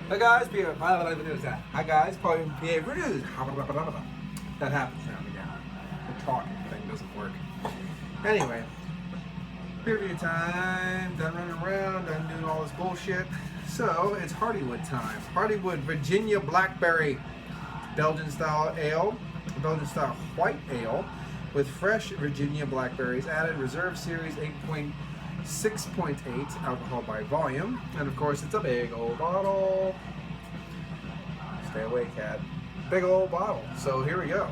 Hi guys, PABrewNews. That happens now and again. The talking thing doesn't work. Anyway, beer review time. Done running around, done doing all this bullshit. So it's Hardywood time. Hardywood Virginia Blackberry Belgian style ale, Belgian style white ale with fresh Virginia blackberries added. Reserve Series 6.8 alcohol by volume, and of course it's a big old bottle. Stay away, cat. Big old bottle. So here we go.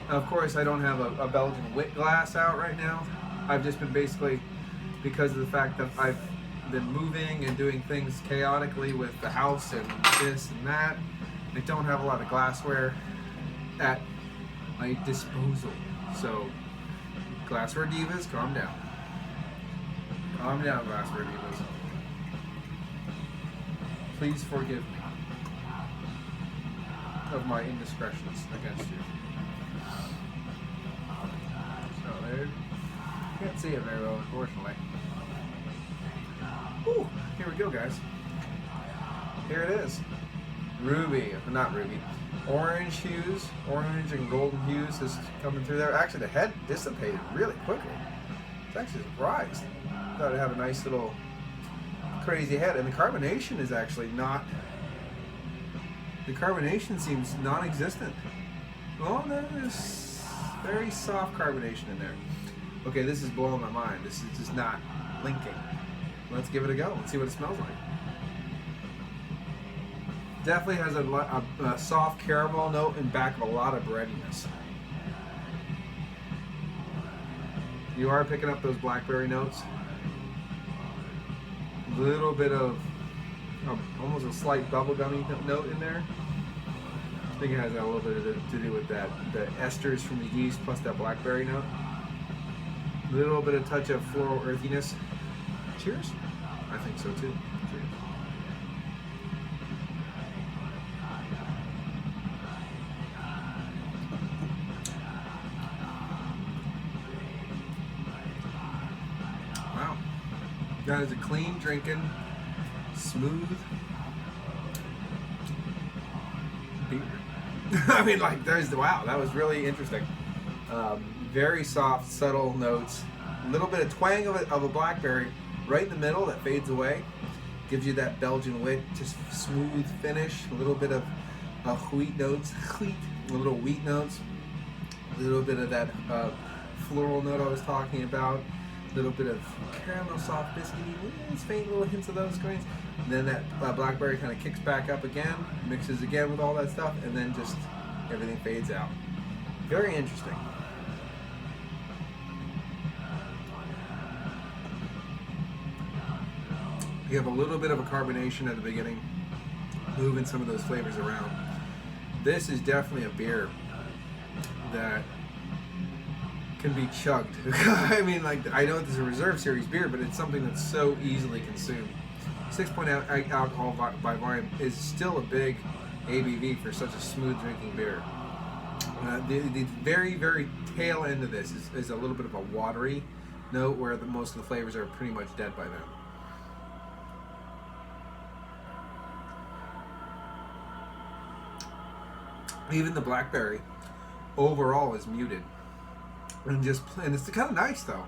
Of course I don't have a Belgian wit glass out right now. I've just been basically, because of the fact that I've been moving and doing things chaotically with the house and this and that, I don't have a lot of glassware at my disposal. So Glassware Divas, calm down. Calm down, Glassware Divas. Please forgive me of my indiscretions against you. So there, can't see it very well, unfortunately. Ooh, here we go, guys. Here it is. Ruby, not ruby. Orange hues, orange and golden hues is coming through there. Actually, the head dissipated really quickly. It's actually surprised. Thought it'd have a nice little crazy head, and the carbonation is actually not. The carbonation seems non-existent. Well, there's very soft carbonation in there. Okay, this is blowing my mind. This is just not linking. Let's give it a go and see what it smells like. Definitely has a soft caramel note in back of a lot of breadiness. You are picking up those blackberry notes. A little bit of almost a slight bubblegummy note in there. I think it has a little bit to do with that, the esters from the yeast plus that blackberry note. A little bit of touch of floral earthiness. Cheers. I think so too. Cheers. Wow. That is a clean drinking, smooth beer. I mean, like, wow, that was really interesting. Very soft, subtle notes. A little bit of twang of a blackberry right in the middle that fades away. Gives you that Belgian wit, just smooth finish. A little bit of wheat notes, a little wheat notes. A little bit of that floral note I was talking about. A little bit of caramel, soft, biscuity, faint little hints of those grains. And then that blackberry kind of kicks back up again, mixes again with all that stuff, and then just everything fades out. Very interesting. You have a little bit of a carbonation at the beginning, moving some of those flavors around. This is definitely a beer that can be chugged. I mean, like, I know this is a Reserve Series beer, but it's something that's so easily consumed. 6.8 alcohol by volume is still a big ABV for such a smooth drinking beer. The very, very tail end of this is a little bit of a watery note where most of the flavors are pretty much dead by then. Even the blackberry overall is muted. And it's kind of nice though,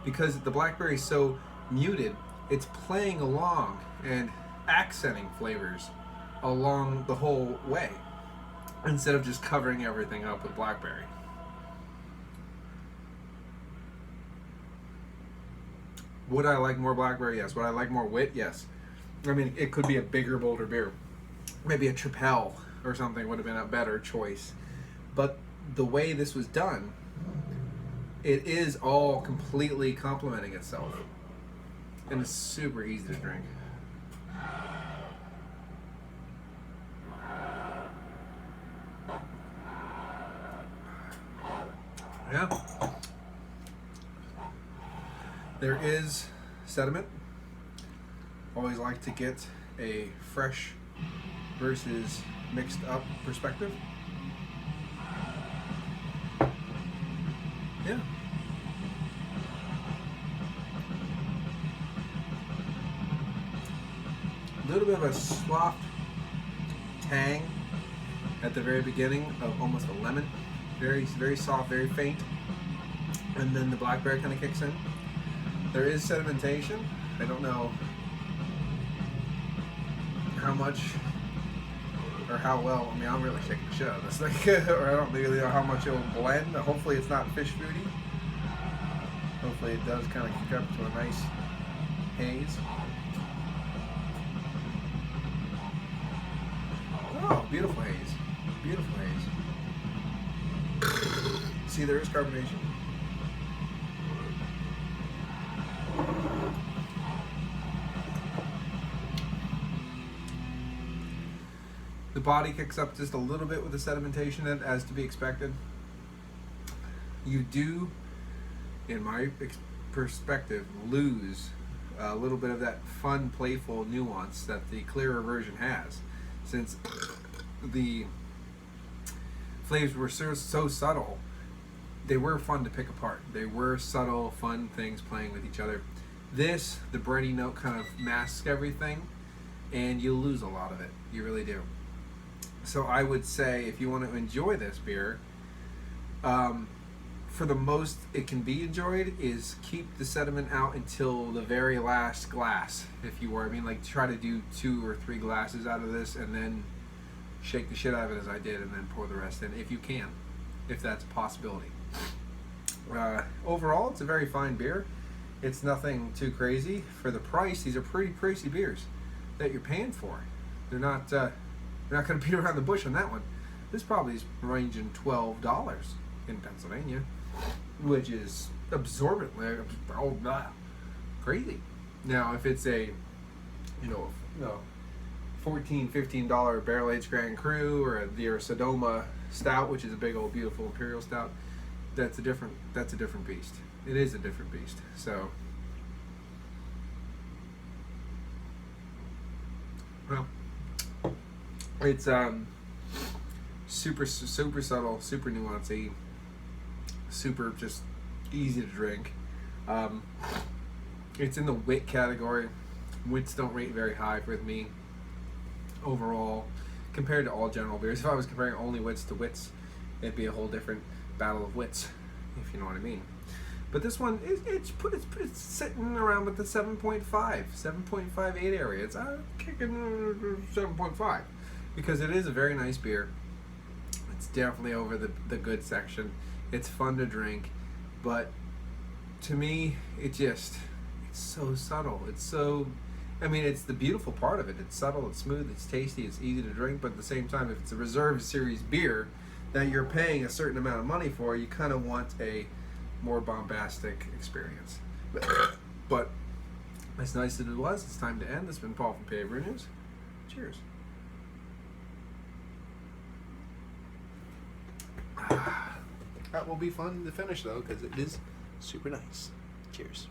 because the blackberry is so muted, it's playing along and accenting flavors along the whole way instead of just covering everything up with blackberry. Would I like more blackberry? Yes. Would I like more wit? Yes. I mean, it could be a bigger, bolder beer. Maybe a Tripel or something would have been a better choice. But the way this was done, it is all completely complementing itself. And it's super easy to drink. Yeah. There is sediment. Always like to get a fresh versus mixed up perspective. Yeah. A little bit of a soft tang at the very beginning of almost a lemon. Very, very soft, very faint. And then the blackberry kind of kicks in. There is sedimentation. I don't know how much or how well. I mean, I'm really shaking the shit out of this thing. Or I don't really know how much it will blend. Hopefully it's not fish foody. Hopefully it does kind of kick up to a nice haze. Oh, beautiful haze. Beautiful haze. See, there is carbonation. The body kicks up just a little bit with the sedimentation, as to be expected. You do, in my perspective, lose a little bit of that fun, playful nuance that the clearer version has, since the flavors were so subtle. They were fun to pick apart. They were subtle, fun things playing with each other. This, the bready note kind of masks everything, and you lose a lot of it. You really do. So I would say, if you want to enjoy this beer, for the most it can be enjoyed is keep the sediment out until the very last glass, if you were. I mean, like, try to do 2 or 3 glasses out of this and then shake the shit out of it as I did, and then pour the rest in, if you can, if that's a possibility. Overall, it's a very fine beer. It's nothing too crazy. For the price, these are pretty pricey beers that you're paying for. They're not going to beat around the bush on that one. This probably is ranging $12 in Pennsylvania, which is absorbently crazy. Now, if it's a $14, $15 barrel-aged Grand Cru or a Sodoma Stout, which is a big old beautiful imperial stout, that's a different beast. It is a different beast. So, well, it's super subtle, super nuancey, super just easy to drink. It's in the wit category. Wits don't rate very high with me overall compared to all general beers. If I was comparing only wits to wits, it'd be a whole different battle of wits, if you know what I mean. But this one, it's sitting around with the 7.58 area. It's kicking 7.5 because it is a very nice beer. It's definitely over the good section. It's fun to drink, but to me, it's so subtle. It's so, I mean, it's the beautiful part of it. It's subtle, it's smooth, it's tasty, it's easy to drink, but at the same time, if it's a reserve series beer that you're paying a certain amount of money for, you kind of want a more bombastic experience. But as nice as it was, it's time to end. This has been Paul from PABrewNews. Cheers. That will be fun to finish, though, because it is super nice. Cheers.